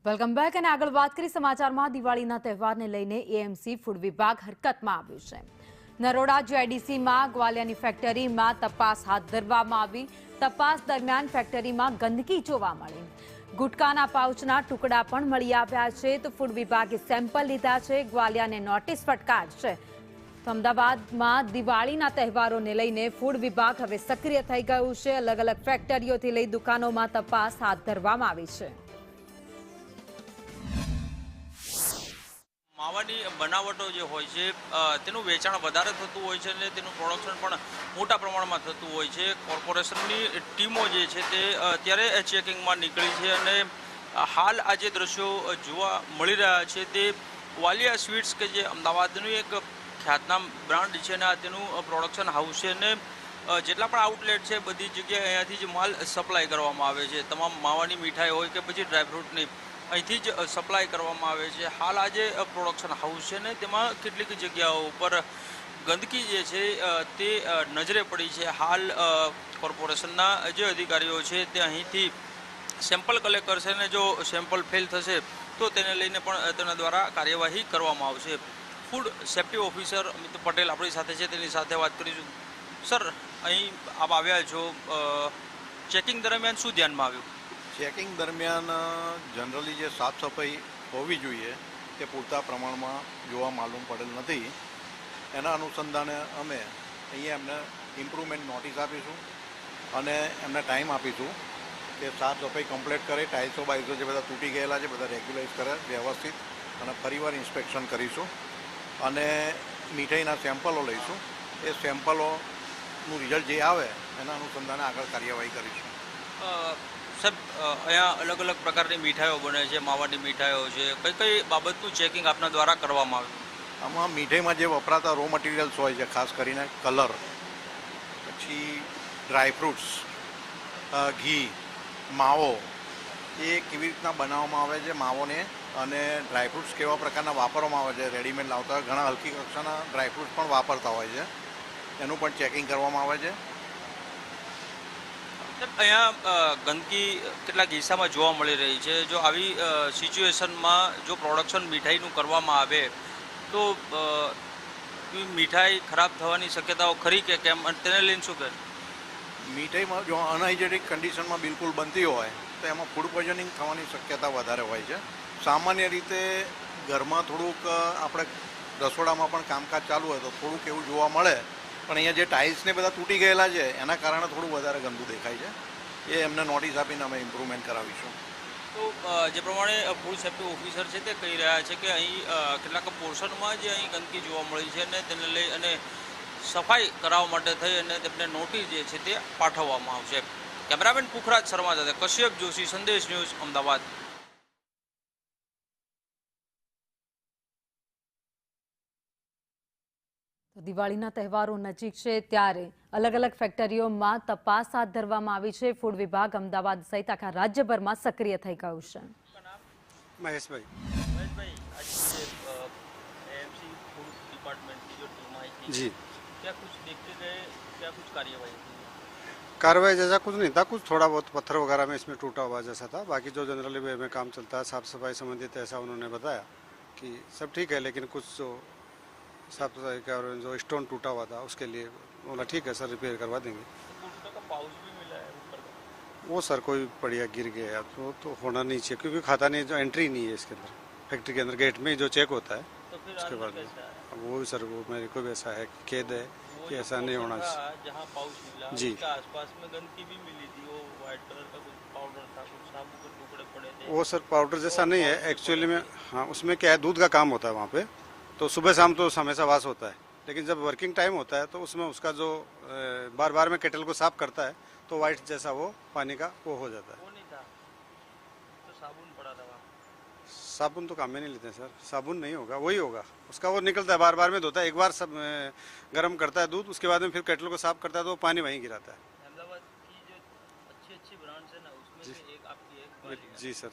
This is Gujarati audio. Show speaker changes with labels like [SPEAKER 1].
[SPEAKER 1] વેલકમ બેક અને આગળ વાત કરી સમાચારમાં દિવાળીના તહેવારને લઈને એએમસી ફૂડ વિભાગ હરકતમાં આવ્યું છે। નરોડા જીઆઈડીસીમાં ગ્વાલિયાની ફેક્ટરીમાં તપાસ હાથ ધરવામાં આવી। તપાસ દરમિયાન ફેક્ટરીમાં ગંદકી જોવા મળી। ગુટકાના પાઉચના ટુકડા પણ મળી આવ્યા છે તો ફૂડ વિભાગે સેમ્પલ લીધા છે। ગ્વાલિયાને નોટિસ ફટકારશે। અમદાવાદમાં દિવાળીના તહેવારોને લઈને ફૂડ વિભાગ હવે સક્રિય થઈ ગયું છે। અલગ અલગ ફેક્ટરીઓથી લઈ દુકાનોમાં તપાસ હાથ ધરવામાં આવી છે।
[SPEAKER 2] માવાની બનાવટો જે હોય છે તેનું વેચાણ વધારે થતું હોય છે અને તેનું પ્રોડક્શન પણ મોટા પ્રમાણમાં થતું હોય છે। કોર્પોરેશનની ટીમો જે છે તે અત્યારે ચેકિંગમાં નીકળી છે અને હાલ આ જે દ્રશ્યો જોવા મળી રહ્યા છે તે વાલિયા સ્વીટ્સ કે જે અમદાવાદનું એક ખ્યાતનામ બ્રાન્ડ છે અને આ તેનું પ્રોડક્શન હાઉસ છે અને જેટલા પણ આઉટલેટ છે બધી જગ્યાએ અહીંયાથી જ માલ સપ્લાય કરવામાં આવે છે। તમામ માવાની મીઠાઈ હોય કે પછી ડ્રાયફ્રૂટની અહીંથી જ સપ્લાય કરવામાં આવે છે। હાલ આ જે પ્રોડક્શન હાઉસ છે ને તેમાં કેટલીક જગ્યાઓ ઉપર ગંદકી જે છે તે નજરે પડી છે। હાલ કોર્પોરેશનના જે અધિકારીઓ છે તે અહીંથી સેમ્પલ કલેક્ટ કરશે અને જો સેમ્પલ ફેલ થશે તો તેને લઈને પણ તેના દ્વારા કાર્યવાહી કરવામાં આવશે। Food safety officer Amit Patel આપણી સાથે છે, તેની સાથે વાત કરીશું। સર, અહીં આપ આવ્યા છો, ચેકિંગ દરમિયાન શું ધ્યાનમાં આવ્યું?
[SPEAKER 3] ચેકિંગ દરમિયાન જનરલી જે સાફ સફાઈ હોવી જોઈએ તે પૂરતા પ્રમાણમાં જોવા માલુમ પડેલ નથી। એના અનુસંધાને અમે અહીંયા એમને ઇમ્પ્રુવમેન્ટ નોટિસ આપીશું અને એમને ટાઈમ આપીશું કે સાફ સફાઈ કમ્પ્લીટ કરે, ટાઇલ્સો બાઇલ્સો જે બધા તૂટી ગયેલા છે બધા રેગ્યુલાઇઝ કરે વ્યવસ્થિત અને ફરીવાર ઇન્સ્પેક્શન કરીશું અને મીઠાઈના સેમ્પલો લઈશું। એ સેમ્પલોનું રિઝલ્ટ જે આવે એના અનુસંધાને આગળ કાર્યવાહી કરીશું।
[SPEAKER 2] સાહેબ, અહીંયા અલગ અલગ પ્રકારની મીઠાઈઓ બને છે, માવાની મીઠાઈઓ છે, કઈ કઈ બાબતનું ચેકિંગ આપના દ્વારા કરવામાં આવ્યું?
[SPEAKER 3] આમાં મીઠાઈમાં જે વપરાતા રો મટીરિયલ્સ હોય છે, ખાસ કરીને કલર, પછી ડ્રાયફ્રૂટ્સ, ઘી, માવો, એ કેવી રીતના બનાવવામાં આવે છે માવોને, અને ડ્રાયફ્રૂટ્સ કેવા પ્રકારના વાપરવામાં આવે છે। રેડીમેડ લાવતા હોય, ઘણા હલકી કક્ષાના ડ્રાયફ્રૂટ્સ પણ વાપરતા હોય છે, એનું પણ ચેકિંગ કરવામાં આવે છે।
[SPEAKER 2] અહીંયા ગંદકી કેટલાક કિસ્સામાં જોવા મળી રહી છે। જો આવી સિચ્યુએશનમાં જો પ્રોડક્શન મીઠાઈનું કરવામાં આવે તો મીઠાઈ ખરાબ થવાની શક્યતાઓ ખરી કે કેમ, તેને લઈને શું કહે?
[SPEAKER 3] મીઠાઈમાં જો અનહાઇજેનિક કન્ડિશનમાં બિલકુલ બનતી હોય તો એમાં ફૂડ પોઈઝનિંગ થવાની શક્યતા વધારે હોય છે। સામાન્ય રીતે ઘરમાં થોડુંક આપણે રસોડામાં પણ કામકાજ ચાલુ હોય તો થોડુંક એવું જોવા મળે, પણ અહીંયા જે ટાઇલ્સને બધા તૂટી ગયેલા છે એના કારણે થોડું વધારે ગંદુ દેખાય છે। એ એમને નોટિસ આપીને અમે ઇમ્પ્રુવમેન્ટ કરાવીશું।
[SPEAKER 2] તો જે પ્રમાણે ફૂડ સેફ્ટી ઓફિસર છે તે કહી રહ્યા છે કે અહીં કેટલાક પોર્શનમાં જે અહીં ગંદકી જોવા મળી છે અને તેને લઈ અને સફાઈ કરાવવા માટે થઈ અને તેમને નોટિસ જે છે તે પાઠવવામાં આવશે। કેમેરામેન પુખરાજ શર્મા સાથે કશ્યપ જોશી, સંદેશ ન્યૂઝ, અમદાવાદ।
[SPEAKER 1] દિવાળીના તહેવારો નજીક છે ત્યારે અલગ અલગ ફેક્ટરીઓમાં તપાસ હાથ ધરવામાં આવી છે। ફૂડ વિભાગ અમદાવાદ સહિત આખા રાજ્યભરમાં સક્રિય થઈ ગયું છે।
[SPEAKER 4] મહેશભાઈ,
[SPEAKER 2] आज एएमसी फूड डिपार्टमेंट की जो टीम आई थी
[SPEAKER 4] जी,
[SPEAKER 2] क्या कुछ देखते गए, क्या कुछ कार्यवाही की?
[SPEAKER 4] कार्रवाई जैसा कुछ नहीं था। कुछ थोड़ा बहुत पत्थर वगैरह में इसमें टूटा हुआ जैसा था। बाकी जो जनरली वे में काम चलता है साफ़ सफाई संबंधित, ऐसा उन्होंने बताया कि सब ठीक है, लेकिन कुछ जो साफ सफाई का और जो स्टोन टूटा हुआ था उसके लिए बोला ठीक है सर, रिपेयर करवा देंगे।
[SPEAKER 2] गुटखा का पाउच भी मिला है ऊपर का?
[SPEAKER 4] वो सर कोई बढ़िया गिर गया तो होना नहीं चाहिए, क्योंकि खाता नहीं, जो एंट्री नहीं है इसके अंदर। फैक्ट्री के अंदर गेट में जो चेक होता है
[SPEAKER 2] तो फिर
[SPEAKER 4] उसके बाद
[SPEAKER 2] कैसा है?
[SPEAKER 4] वो भी सर, वो मेरे को भी ऐसा है कि खेद है कि ऐसा नहीं होना चाहिए।
[SPEAKER 2] जहाँ पाउच मिला
[SPEAKER 4] जी,
[SPEAKER 2] उसके आसपास में गंदगी भी मिली थी, वो व्हाइट कलर का कुछ पाउडर था, कुछ साबुन के टुकड़े पड़े थे।
[SPEAKER 4] वो सर पाउडर जैसा नहीं है एक्चुअली में। हाँ, उसमें क्या है, दूध का काम होता है वहाँ पे, तो सुबह शाम तो हमेशा वास होता है, लेकिन जब वर्किंग टाइम होता है तो उसमें उसका जो बार बार में केटल को साफ करता है तो वाइट जैसा वो पानी का वो हो जाता है।
[SPEAKER 2] वो नहीं था तो साबुन पड़ा था वहाँ?
[SPEAKER 4] साबुन तो काम में नहीं लेते हैं सर, साबुन नहीं होगा, वही होगा उसका, वो निकलता है बार बार में धोता है, एक बार सब गर्म करता है दूध, उसके बाद में फिर केटल को साफ करता है तो वो पानी वहीं गिराता है।
[SPEAKER 2] अहमदाबाद की जो अच्छी अच्छी ब्रांड्स है ना उसमें से एक आपकी एक
[SPEAKER 4] जी सर।